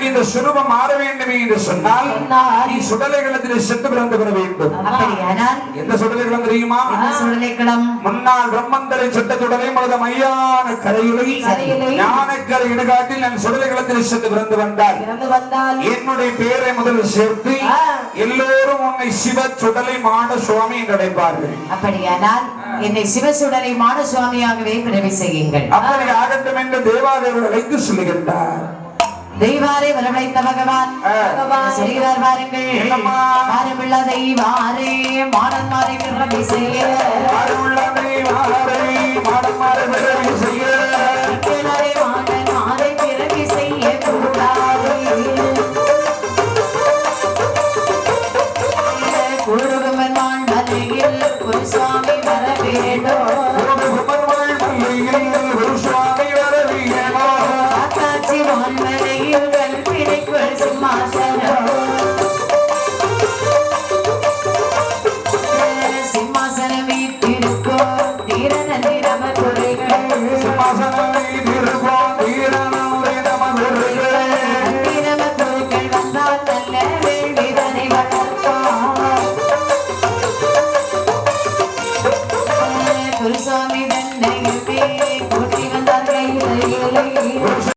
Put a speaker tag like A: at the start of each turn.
A: உனக்கு இந்த சுரூபம் மாற வேண்டும் என்று சொன்னால் நீ சுடலை களத்தில் சென்று பிறந்து பெற வேண்டும். எந்த சுடலை களம் தெரியுமா? முன்னாள் பிரம்மந்தரை செட்ட சுடலை மனத மையான கரையிலை ஞானக்கரை இடுகாட்டில் நான் சுடலை களத்தில் சென்று பிறந்து வந்தால் என்னுடைய பேரை முதலில் சேர்த்து எல்லோரும் உன்னை சிவ சுடலை மான சுவாமி என்று அழைப்பார்கள்.
B: அப்படியானால் என்னை சிவசுடலை மான சுவாமியாகவே பிறவி செய்யுங்கள்.
A: அப்படி ஆகட்டும் என்று தேவாதேவர் அழைத்து சொல்லுகின்றார்.
B: தெய்வாரே வரவழைத்த பகவான் சொல்கிறார் பாருங்கள். பாரமுள்ள தெய்வாரே மாடன்மாரை பிறவி செய்ய
A: பாரமுள்ள தெய்வாரே மாடன்மாரை பிறவி செய்ய